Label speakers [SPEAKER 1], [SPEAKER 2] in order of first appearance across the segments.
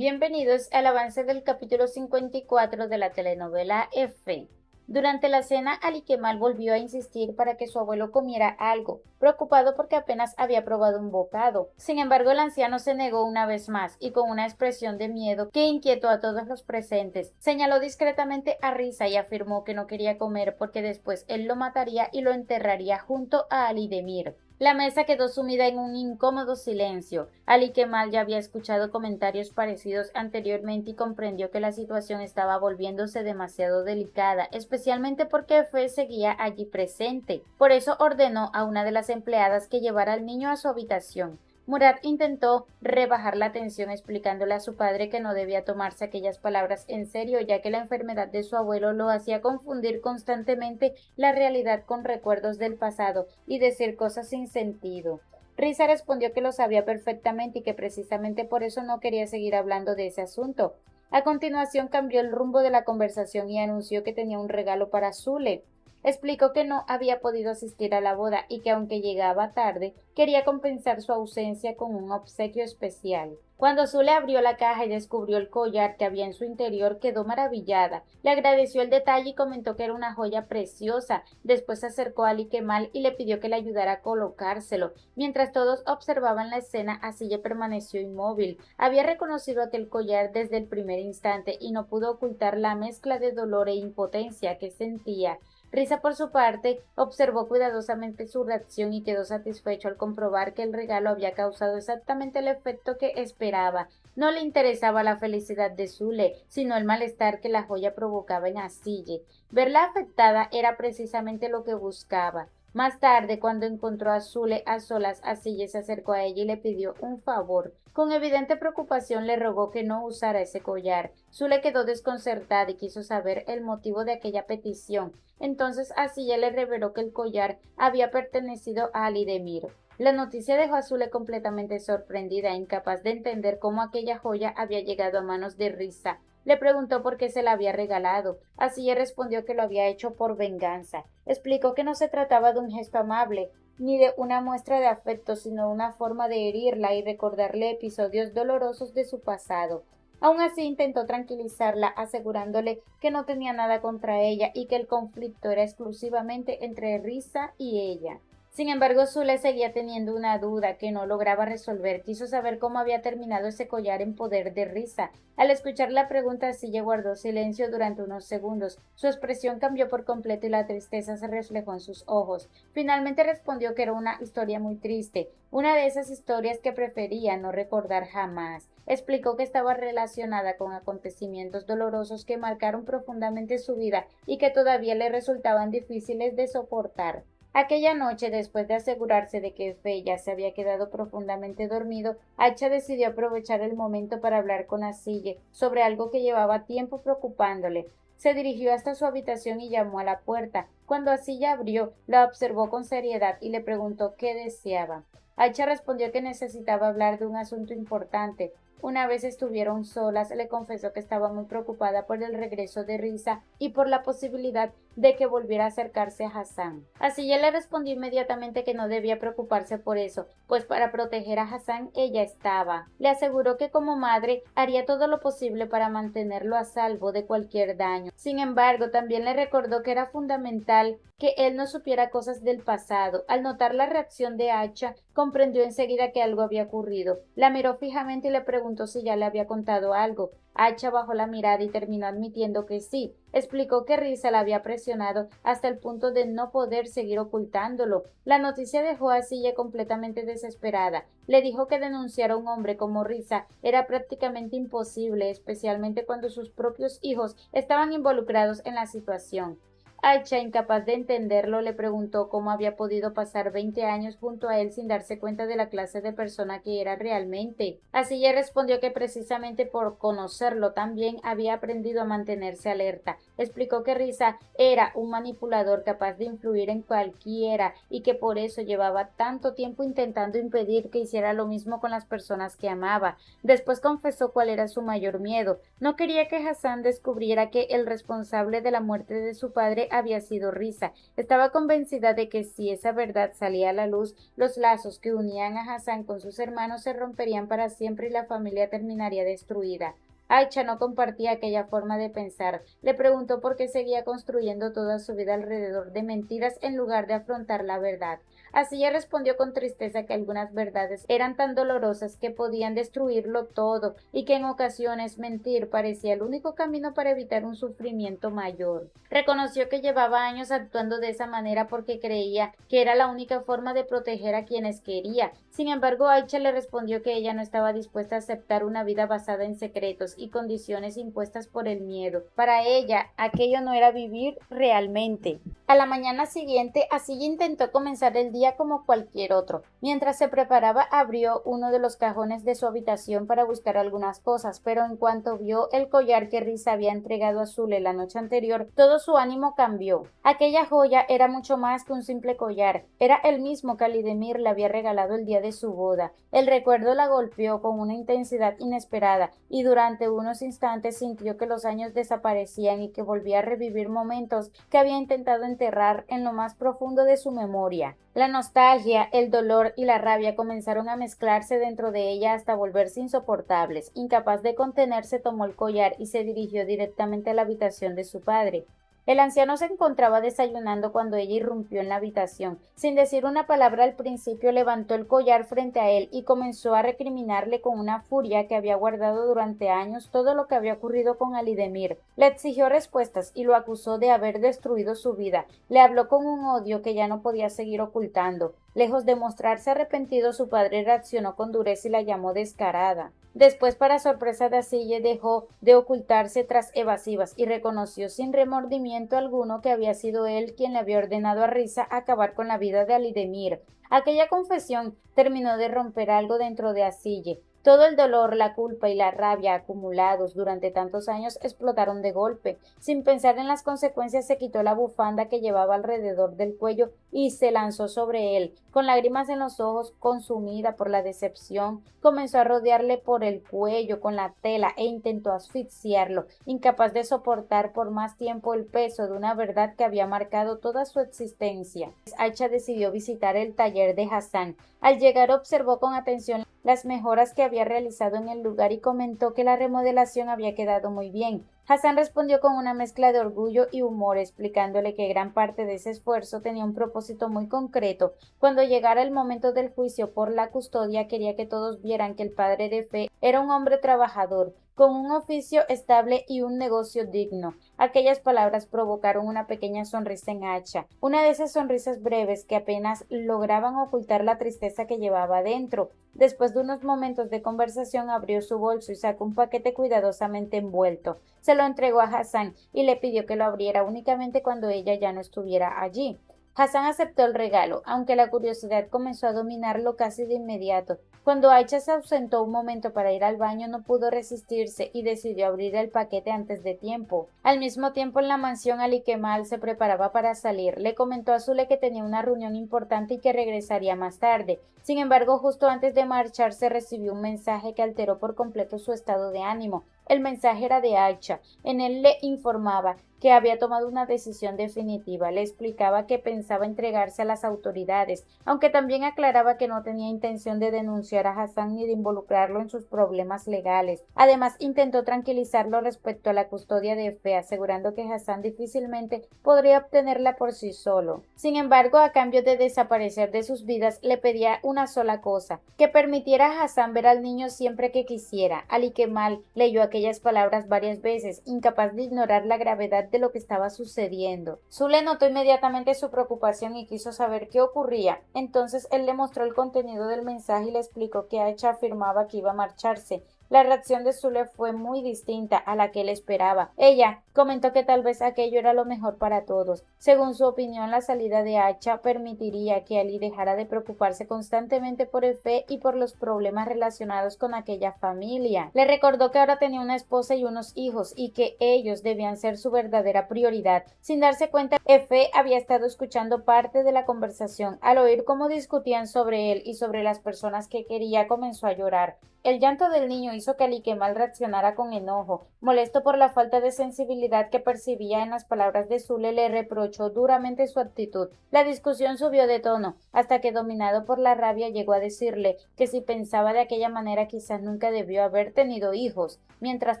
[SPEAKER 1] Bienvenidos al avance del capítulo 54 de la telenovela F. Durante la cena, Ali Kemal volvió a insistir para que su abuelo comiera algo, preocupado porque apenas había probado un bocado. Sin embargo, el anciano se negó una vez más y con una expresión de miedo que inquietó a todos los presentes, señaló discretamente a Risa y afirmó que no quería comer porque después él lo mataría y lo enterraría junto a Ali Demir. La mesa quedó sumida en un incómodo silencio. Ali Kemal ya había escuchado comentarios parecidos anteriormente y comprendió que la situación estaba volviéndose demasiado delicada, especialmente porque Fe seguía allí presente. Por eso ordenó a una de las empleadas que llevara al niño a su habitación. Murad intentó rebajar la tensión explicándole a su padre que no debía tomarse aquellas palabras en serio, ya que la enfermedad de su abuelo lo hacía confundir constantemente la realidad con recuerdos del pasado y decir cosas sin sentido. Risa respondió que lo sabía perfectamente y que precisamente por eso no quería seguir hablando de ese asunto. A continuación cambió el rumbo de la conversación y anunció que tenía un regalo para Zule. Explicó que no había podido asistir a la boda y que aunque llegaba tarde, quería compensar su ausencia con un obsequio especial. Cuando Zule abrió la caja y descubrió el collar que había en su interior, quedó maravillada. Le agradeció el detalle y comentó que era una joya preciosa. Después se acercó a Ali Kemal y le pidió que le ayudara a colocárselo. Mientras todos observaban la escena, Asille permaneció inmóvil. Había reconocido aquel collar desde el primer instante y no pudo ocultar la mezcla de dolor e impotencia que sentía. Risa, por su parte, observó cuidadosamente su reacción y quedó satisfecho al comprobar que el regalo había causado exactamente el efecto que esperaba. No le interesaba la felicidad de Zule, sino el malestar que la joya provocaba en Asille. Verla afectada era precisamente lo que buscaba. Más tarde, cuando encontró a Zule a solas, Asille se acercó a ella y le pidió un favor. Con evidente preocupación le rogó que no usara ese collar. Zule quedó desconcertada y quiso saber el motivo de aquella petición. Entonces Asille le reveló que el collar había pertenecido a Ali Demir. La noticia dejó a Zule completamente sorprendida e incapaz de entender cómo aquella joya había llegado a manos de Risa. Le preguntó por qué se la había regalado. Asille respondió que lo había hecho por venganza. Explicó que no se trataba de un gesto amable, ni de una muestra de afecto, sino una forma de herirla y recordarle episodios dolorosos de su pasado. Aun así intentó tranquilizarla, asegurándole que no tenía nada contra ella y que el conflicto era exclusivamente entre Risa y ella. Sin embargo, Zule seguía teniendo una duda que no lograba resolver. Quiso saber cómo había terminado ese collar en poder de Risa. Al escuchar la pregunta, Sille guardó silencio durante unos segundos. Su expresión cambió por completo y la tristeza se reflejó en sus ojos. Finalmente respondió que era una historia muy triste, una de esas historias que prefería no recordar jamás. Explicó que estaba relacionada con acontecimientos dolorosos que marcaron profundamente su vida y que todavía le resultaban difíciles de soportar. Aquella noche, después de asegurarse de que Fe ya se había quedado profundamente dormido, Acha decidió aprovechar el momento para hablar con Asille sobre algo que llevaba tiempo preocupándole. Se dirigió hasta su habitación y llamó a la puerta. Cuando Asille abrió, la observó con seriedad y le preguntó qué deseaba. Acha respondió que necesitaba hablar de un asunto importante. Una vez estuvieron solas, le confesó que estaba muy preocupada por el regreso de Risa y por la posibilidad de que volviera a acercarse a Hassan. Así ella le respondió inmediatamente que no debía preocuparse por eso, pues para proteger a Hassan ella estaba. Le aseguró que como madre haría todo lo posible para mantenerlo a salvo de cualquier daño. Sin embargo, también le recordó que era fundamental que él no supiera cosas del pasado. Al notar la reacción de Acha, comprendió enseguida que algo había ocurrido. La miró fijamente y le preguntó si ya le había contado algo. Acha bajó la mirada y terminó admitiendo que sí. Explicó que Risa la había presionado hasta el punto de no poder seguir ocultándolo. La noticia dejó a Sille completamente desesperada. Le dijo que denunciar a un hombre como Risa era prácticamente imposible, especialmente cuando sus propios hijos estaban involucrados en la situación. Acha, incapaz de entenderlo, le preguntó cómo había podido pasar 20 años junto a él sin darse cuenta de la clase de persona que era realmente. Así ella respondió que precisamente por conocerlo también había aprendido a mantenerse alerta. Explicó que Risa era un manipulador capaz de influir en cualquiera y que por eso llevaba tanto tiempo intentando impedir que hiciera lo mismo con las personas que amaba. Después confesó cuál era su mayor miedo. No quería que Hassan descubriera que el responsable de la muerte de su padre había sido Risa. Estaba convencida de que si esa verdad salía a la luz, los lazos que unían a Hassan con sus hermanos se romperían para siempre y la familia terminaría destruida. Aicha no compartía aquella forma de pensar. Le preguntó por qué seguía construyendo toda su vida alrededor de mentiras en lugar de afrontar la verdad. Así ella respondió con tristeza que algunas verdades eran tan dolorosas que podían destruirlo todo y que en ocasiones mentir parecía el único camino para evitar un sufrimiento mayor. Reconoció que llevaba años actuando de esa manera porque creía que era la única forma de proteger a quienes quería. Sin embargo, Aicha le respondió que ella no estaba dispuesta a aceptar una vida basada en secretos y condiciones impuestas por el miedo. Para ella, aquello no era vivir realmente. A la mañana siguiente, Asilla intentó comenzar el día como cualquier otro. Mientras se preparaba, abrió uno de los cajones de su habitación para buscar algunas cosas, pero en cuanto vio el collar que Risa había entregado a Zule la noche anterior, todo su ánimo cambió. Aquella joya era mucho más que un simple collar, era el mismo que Alidemir le había regalado el día de su boda. El recuerdo la golpeó con una intensidad inesperada, y durante unos instantes sintió que los años desaparecían y que volvía a revivir momentos que había intentado enterrar en lo más profundo de su memoria. La nostalgia, el dolor y la rabia comenzaron a mezclarse dentro de ella hasta volverse insoportables. Incapaz de contenerse, tomó el collar y se dirigió directamente a la habitación de su padre. El anciano se encontraba desayunando cuando ella irrumpió en la habitación. Sin decir una palabra al principio, levantó el collar frente a él y comenzó a recriminarle con una furia que había guardado durante años todo lo que había ocurrido con Alidemir. Le exigió respuestas y lo acusó de haber destruido su vida. Le habló con un odio que ya no podía seguir ocultando. Lejos de mostrarse arrepentido, su padre reaccionó con dureza y la llamó descarada. Después, para sorpresa de Asille, dejó de ocultarse tras evasivas y reconoció sin remordimiento alguno que había sido él quien le había ordenado a Risa acabar con la vida de Alidemir. Aquella confesión terminó de romper algo dentro de Asille. Todo el dolor, la culpa y la rabia acumulados durante tantos años explotaron de golpe. Sin pensar en las consecuencias, se quitó la bufanda que llevaba alrededor del cuello y se lanzó sobre él. Con lágrimas en los ojos, consumida por la decepción, comenzó a rodearle por el cuello con la tela e intentó asfixiarlo, incapaz de soportar por más tiempo el peso de una verdad que había marcado toda su existencia. Aicha decidió visitar el taller de Hassan. Al llegar observó con atención las mejoras que había realizado en el lugar y comentó que la remodelación había quedado muy bien. Hassan respondió con una mezcla de orgullo y humor, explicándole que gran parte de ese esfuerzo tenía un propósito muy concreto. Cuando llegara el momento del juicio por la custodia, quería que todos vieran que el padre de Fe era un hombre trabajador, con un oficio estable y un negocio digno. Aquellas palabras provocaron una pequeña sonrisa en Aicha, una de esas sonrisas breves que apenas lograban ocultar la tristeza que llevaba dentro. Después de unos momentos de conversación, abrió su bolso y sacó un paquete cuidadosamente envuelto. Se lo entregó a Hassan y le pidió que lo abriera únicamente cuando ella ya no estuviera allí. Hassan aceptó el regalo, aunque la curiosidad comenzó a dominarlo casi de inmediato. Cuando Aicha se ausentó un momento para ir al baño, no pudo resistirse y decidió abrir el paquete antes de tiempo. Al mismo tiempo, en la mansión, Ali Kemal se preparaba para salir. Le comentó a Zule que tenía una reunión importante y que regresaría más tarde. Sin embargo, justo antes de marcharse, recibió un mensaje que alteró por completo su estado de ánimo. El mensaje era de Aicha. En él le informaba que había tomado una decisión definitiva. Le explicaba que pensaba entregarse a las autoridades, aunque también aclaraba que no tenía intención de denunciar a Hassan ni de involucrarlo en sus problemas legales. Además, intentó tranquilizarlo respecto a la custodia de Fe, asegurando que Hassan difícilmente podría obtenerla por sí solo. Sin embargo, a cambio de desaparecer de sus vidas, le pedía una sola cosa: que permitiera a Hassan ver al niño siempre que quisiera. Ali Kemal leyó aquellas palabras varias veces, incapaz de ignorar la gravedad de lo que estaba sucediendo. Zule notó inmediatamente su preocupación y quiso saber qué ocurría. Entonces él le mostró el contenido del mensaje y le explicó que Aicha afirmaba que iba a marcharse. La reacción de Zule fue muy distinta a la que él esperaba. Ella comentó que tal vez aquello era lo mejor para todos. Según su opinión, la salida de Aicha permitiría que Ali dejara de preocuparse constantemente por el Fe y por los problemas relacionados con aquella familia. Le recordó que ahora tenía una esposa y unos hijos y que ellos debían ser su verdadera prioridad. Sin darse cuenta, Efe había estado escuchando parte de la conversación. Al oír cómo discutían sobre él y sobre las personas que quería, comenzó a llorar. El llanto del niño hizo que Ali Kemal reaccionara con enojo. Molesto por la falta de sensibilidad que percibía en las palabras de Zule, le reprochó duramente su actitud. La discusión subió de tono, hasta que, dominado por la rabia, llegó a decirle que si pensaba de aquella manera quizás nunca debió haber tenido hijos. Mientras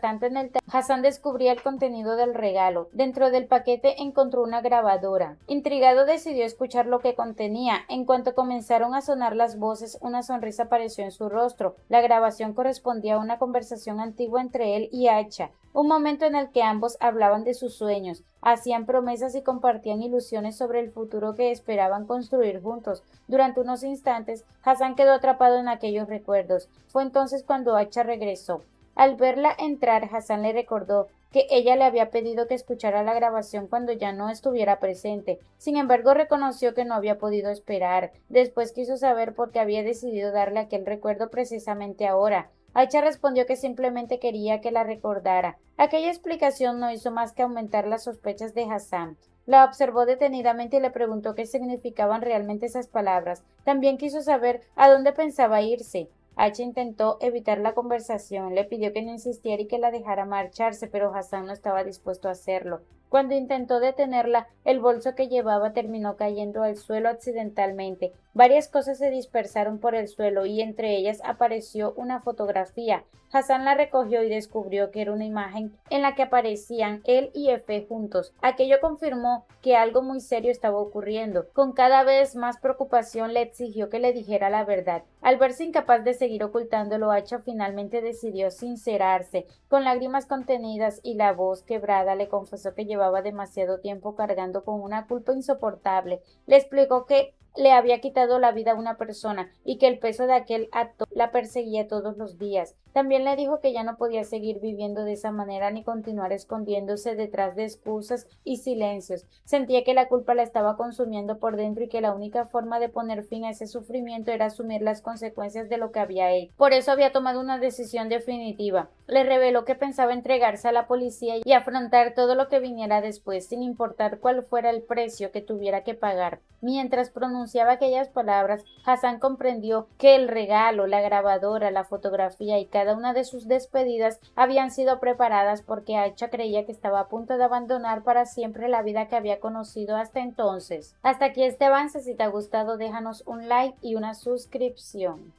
[SPEAKER 1] tanto, en el Hassan descubría el contenido del regalo. Dentro del paquete encontró una grabadora. Intrigado, decidió escuchar lo que contenía. En cuanto comenzaron a sonar las voces, una sonrisa apareció en su rostro. La grabación correspondía a una conversación antigua entre él y Acha, un momento en el que ambos hablaban de sus sueños, hacían promesas y compartían ilusiones sobre el futuro que esperaban construir juntos. Durante unos instantes, Hassan quedó atrapado en aquellos recuerdos. Fue entonces cuando Acha regresó. Al verla entrar, Hassan le recordó que ella le había pedido que escuchara la grabación cuando ya no estuviera presente. Sin embargo, reconoció que no había podido esperar. Después quiso saber por qué había decidido darle aquel recuerdo precisamente ahora. Acha respondió que simplemente quería que la recordara. Aquella explicación no hizo más que aumentar las sospechas de Hassan. La observó detenidamente y le preguntó qué significaban realmente esas palabras. También quiso saber a dónde pensaba irse. Acha intentó evitar la conversación, le pidió que no insistiera y que la dejara marcharse, pero Hassan no estaba dispuesto a hacerlo. Cuando intentó detenerla, el bolso que llevaba terminó cayendo al suelo accidentalmente. Varias cosas se dispersaron por el suelo y entre ellas apareció una fotografía. Hassan la recogió y descubrió que era una imagen en la que aparecían él y Efe juntos. Aquello confirmó que algo muy serio estaba ocurriendo. Con cada vez más preocupación le exigió que le dijera la verdad. Al verse incapaz de seguir ocultándolo, Acha finalmente decidió sincerarse. Con lágrimas contenidas y la voz quebrada le confesó que llevaba demasiado tiempo cargando con una culpa insoportable. Le explicó que le había quitado la vida a una persona y que el peso de aquel acto la perseguía todos los días. También le dijo que ya no podía seguir viviendo de esa manera ni continuar escondiéndose detrás de excusas y silencios. Sentía que la culpa la estaba consumiendo por dentro y que la única forma de poner fin a ese sufrimiento era asumir las consecuencias de lo que había hecho. Por eso había tomado una decisión definitiva. Le reveló que pensaba entregarse a la policía y afrontar todo lo que viniera después, sin importar cuál fuera el precio que tuviera que pagar. Mientras pronunciaba aquellas palabras, Hassan comprendió que el regalo, la grabadora, la fotografía y cada una de sus despedidas habían sido preparadas porque Acha creía que estaba a punto de abandonar para siempre la vida que había conocido hasta entonces. Hasta aquí este avance. Si te ha gustado, déjanos un like y una suscripción.